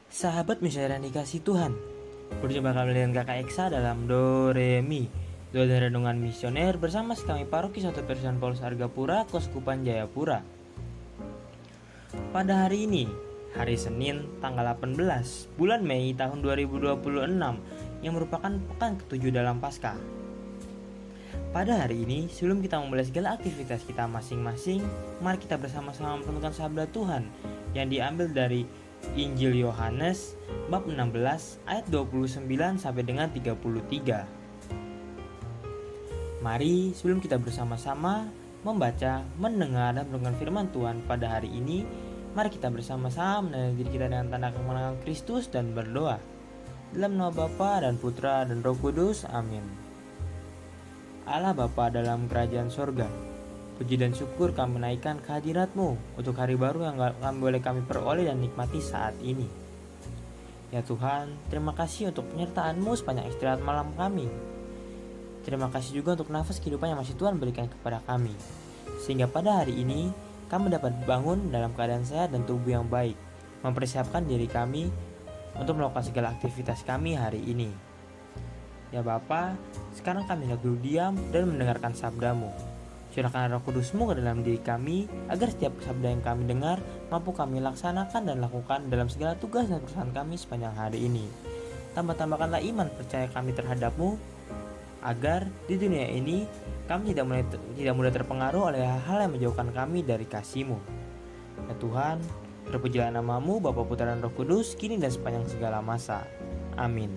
Sahabat misalnya yang dikasih Tuhan, berjumpa kembali dengan kakak Eksa dalam Do Re Mi, Doa dan Renungan Misioner bersama kami Paroki Satu Persen Paulus Argapura, Keuskupan Jayapura. Pada hari ini, hari Senin tanggal 18 bulan Mei tahun 2026 yang merupakan pekan ke-7 dalam Paskah. Pada hari ini, sebelum kita memulai segala aktivitas kita masing-masing, mari kita bersama-sama merenungkan sabda Tuhan yang diambil dari Injil Yohanes bab 16 ayat 29 sampai dengan 33. Mari sebelum kita bersama-sama membaca, mendengar dan merenungkan firman Tuhan pada hari ini, mari kita bersama-sama menandai diri kita dengan tanda kemenangan Kristus dan berdoa. Dalam nama Bapa dan Putra dan Roh Kudus, amin. Allah Bapa dalam kerajaan sorga, puji dan syukur kami naikkan kehadirat-Mu untuk hari baru yang boleh kami peroleh dan nikmati saat ini. Ya Tuhan, terima kasih untuk penyertaan-Mu sepanjang istirahat malam kami. Terima kasih juga untuk nafas kehidupan yang masih Tuhan berikan kepada kami, sehingga pada hari ini kami dapat bangun dalam keadaan sehat dan tubuh yang baik, mempersiapkan diri kami untuk melakukan segala aktivitas kami hari ini. Ya Bapa, sekarang kami hendak duduk diam dan mendengarkan sabda-Mu. Curahkan Roh Kudus-Mu ke dalam diri kami, agar setiap sabda yang kami dengar mampu kami laksanakan dan lakukan dalam segala tugas dan perusahaan kami sepanjang hari ini. Tambahkanlah iman percaya kami terhadap-Mu, agar di dunia ini kami tidak mudah terpengaruh oleh hal-hal yang menjauhkan kami dari kasih-Mu. Ya Tuhan, terpujilah nama-Mu, Bapa, Putra, dan Roh Kudus, kini dan sepanjang segala masa. Amin.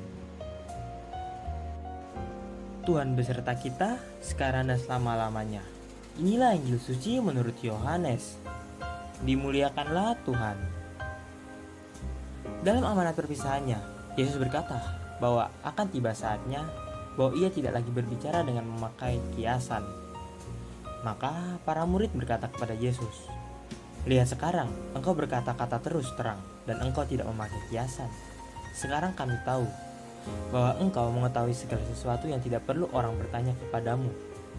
Tuhan beserta kita, sekarang dan selama-lamanya. Inilah Injil suci menurut Yohanes. Dimuliakanlah Tuhan. Dalam amanat perpisahannya, Yesus berkata bahwa akan tiba saatnya bahwa ia tidak lagi berbicara dengan memakai kiasan. Maka para murid berkata kepada Yesus, "Lihat sekarang, engkau berkata-kata terus terang dan engkau tidak memakai kiasan. Sekarang kami tahu bahwa engkau mengetahui segala sesuatu yang tidak perlu orang bertanya kepadamu.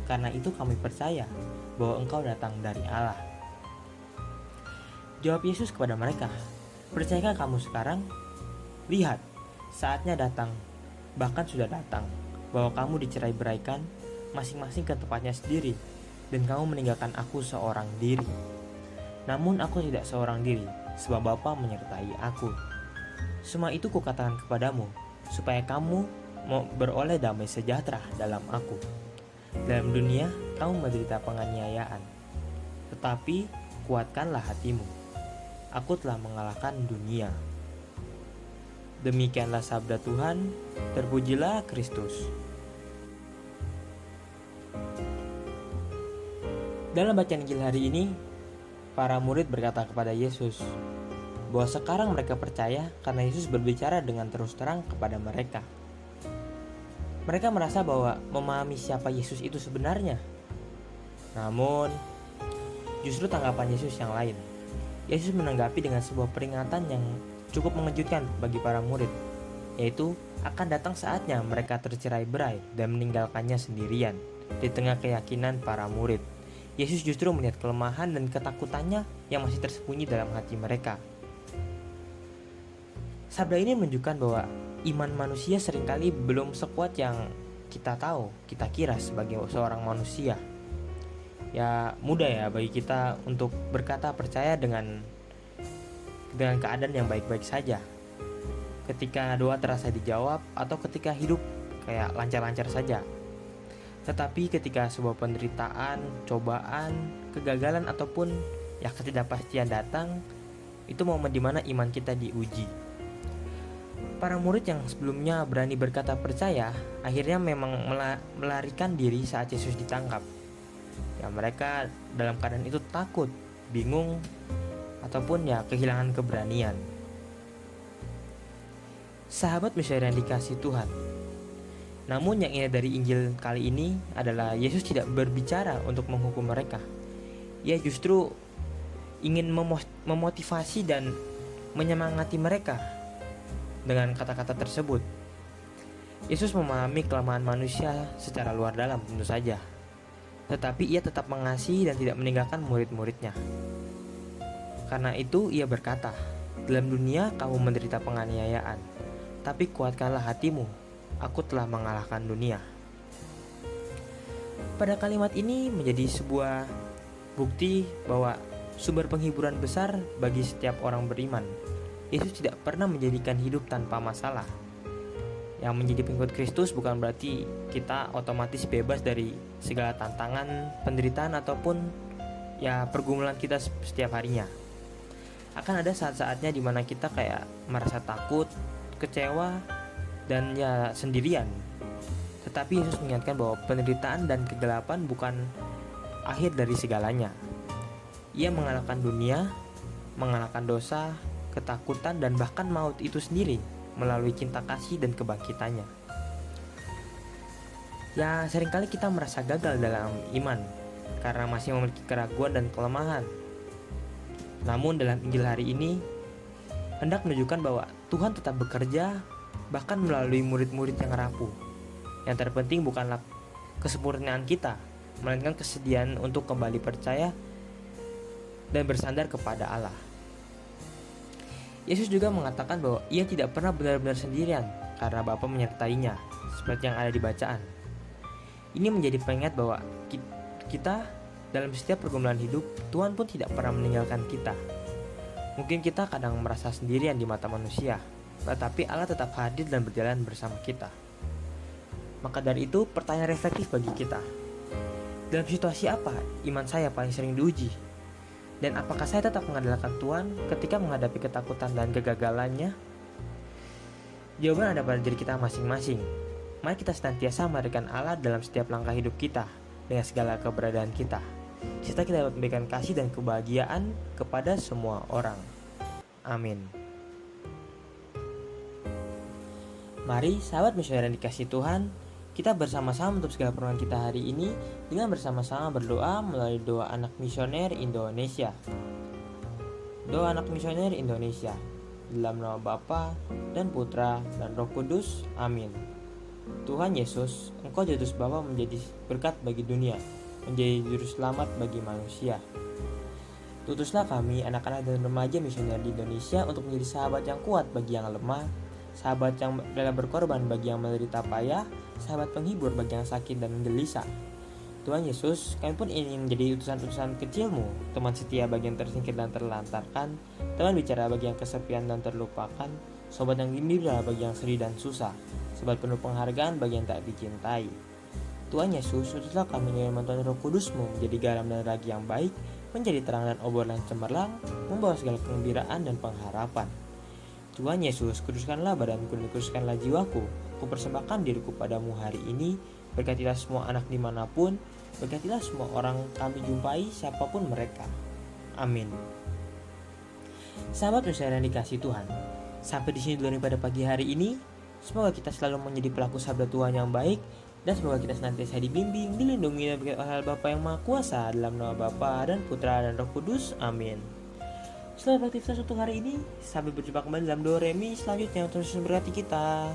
Karena itu kami percaya bahwa engkau datang dari Allah." Jawab Yesus kepada mereka, "Percayakah kamu sekarang? Lihat, saatnya datang, bahkan sudah datang, bahwa kamu dicerai-beraikan masing-masing ke tempatnya sendiri, dan kamu meninggalkan aku seorang diri. Namun aku tidak seorang diri, sebab Bapa menyertai aku. Semua itu kukatakan kepadamu, supaya kamu mau beroleh damai sejahtera dalam aku. Dalam dunia kamu menderita penganiayaan, tetapi kuatkanlah hatimu. Aku telah mengalahkan dunia." Demikianlah sabda Tuhan, terpujilah Kristus. Dalam bacaan Injil hari ini, para murid berkata kepada Yesus bahwa sekarang mereka percaya karena Yesus berbicara dengan terus terang kepada mereka. Mereka merasa bahwa memahami siapa Yesus itu sebenarnya. Namun, justru tanggapan Yesus yang lain. Yesus menanggapi dengan sebuah peringatan yang cukup mengejutkan bagi para murid, yaitu akan datang saatnya mereka tercerai-berai dan meninggalkannya sendirian. Di tengah keyakinan para murid, Yesus justru melihat kelemahan dan ketakutannya yang masih tersembunyi dalam hati mereka. Sabda ini menunjukkan bahwa iman manusia seringkali belum sekuat yang kita tahu, kita kira sebagai seorang manusia. Ya mudah ya bagi kita untuk berkata percaya dengan keadaan yang baik-baik saja, ketika doa terasa dijawab atau ketika hidup kayak lancar-lancar saja. Tetapi ketika sebuah penderitaan, cobaan, kegagalan ataupun ya ketidakpastian datang, itu momen dimana iman kita diuji. Para murid yang sebelumnya berani berkata percaya, akhirnya memang melarikan diri saat Yesus ditangkap. Ya mereka dalam keadaan itu takut, bingung, ataupun ya kehilangan keberanian. Sahabat misalnya yang dikasih Tuhan, namun yang indah dari Injil kali ini adalah Yesus tidak berbicara untuk menghukum mereka. Ia justru ingin memotivasi dan menyemangati mereka dengan kata-kata tersebut. Yesus memahami kelemahan manusia secara luar dalam tentu saja, tetapi ia tetap mengasihi dan tidak meninggalkan murid-muridnya. Karena itu ia berkata, Dalam dunia kamu menderita penganiayaan, tapi kuatkanlah hatimu, aku telah mengalahkan dunia. Pada kalimat ini menjadi sebuah bukti bahwa sumber penghiburan besar bagi setiap orang beriman. Yesus tidak pernah menjadikan hidup tanpa masalah. Yang menjadi pengikut Kristus bukan berarti kita otomatis bebas dari segala tantangan, penderitaan ataupun pergumulan kita setiap harinya. Akan ada saat-saatnya dimana kita kayak merasa takut, kecewa, dan sendirian. Tetapi Yesus mengingatkan bahwa penderitaan dan kegelapan bukan akhir dari segalanya. Ia mengalahkan dunia, mengalahkan dosa, ketakutan, dan bahkan maut itu sendiri melalui cinta kasih dan kebangkitannya. Seringkali kita merasa gagal dalam iman karena masih memiliki keraguan dan kelemahan. Namun dalam Injil hari ini hendak menunjukkan bahwa Tuhan tetap bekerja bahkan melalui murid-murid yang rapuh. Yang terpenting bukanlah kesempurnaan kita, melainkan kesediaan untuk kembali percaya dan bersandar kepada Allah. Yesus juga mengatakan bahwa ia tidak pernah benar-benar sendirian karena Bapa menyertainya, seperti yang ada di bacaan. Ini menjadi pengingat bahwa kita dalam setiap pergumulan hidup, Tuhan pun tidak pernah meninggalkan kita. Mungkin kita kadang merasa sendirian di mata manusia, tetapi Allah tetap hadir dan berjalan bersama kita. Maka dari itu, pertanyaan reflektif bagi kita. Dalam situasi apa iman saya paling sering diuji? Dan apakah saya tetap mengandalkan Tuhan ketika menghadapi ketakutan dan kegagalannya? Jawaban ada pada diri kita masing-masing. Mari kita senantiasa menghadirkan Allah dalam setiap langkah hidup kita dengan segala keberadaan kita. Serta kita dapat memberikan kasih dan kebahagiaan kepada semua orang. Amin. Mari sahabat misioner yang dikasihi Tuhan, kita bersama-sama untuk segala permohonan kita hari ini dengan bersama-sama berdoa melalui doa anak misioner Indonesia. Doa anak misioner Indonesia. Dalam nama Bapa dan Putra dan Roh Kudus. Amin. Tuhan Yesus, Engkau diutus Bapa menjadi berkat bagi dunia, menjadi juru selamat bagi manusia. Utuslah kami, anak-anak dan remaja misioner di Indonesia, untuk menjadi sahabat yang kuat bagi yang lemah, sahabat yang rela berkorban bagi yang menderita payah, sahabat penghibur bagi yang sakit dan gelisah. Tuhan Yesus, kami pun ingin menjadi utusan-utusan kecil-Mu, teman setia bagi yang tersingkir dan terlantarkan, teman bicara bagi yang kesepian dan terlupakan, sobat yang gembira bagi yang sedih dan susah, sobat penuh penghargaan bagi yang tak dicintai. Tuhan Yesus, utuslah kami dengan bantuan Roh Kudus-Mu menjadi garam dan ragi yang baik, menjadi terang dan obrolan cemerlang, membawa segala kegembiraan dan pengharapan. Tuhan Yesus, kuduskanlah badanku dan kuduskanlah jiwaku. Kupersembahkan diriku padamu hari ini. Berkatilah semua anak dimanapun, berkatilah semua orang kami jumpai, siapapun mereka. Amin. Sahabat misioner yang dikasihi Tuhan, sampai di sini dulu pada pagi hari ini. Semoga kita selalu menjadi pelaku sabda Tuhan yang baik, dan semoga kita senantiasa dibimbing, dilindungi dan berkat oleh Bapa yang Maha Kuasa, dalam nama Bapa dan Putra dan Roh Kudus. Amin. Selamat beraktivitas untuk hari ini. Sampai berjumpa kembali dalam Do Re Mi selanjutnya. Terus berkati kita.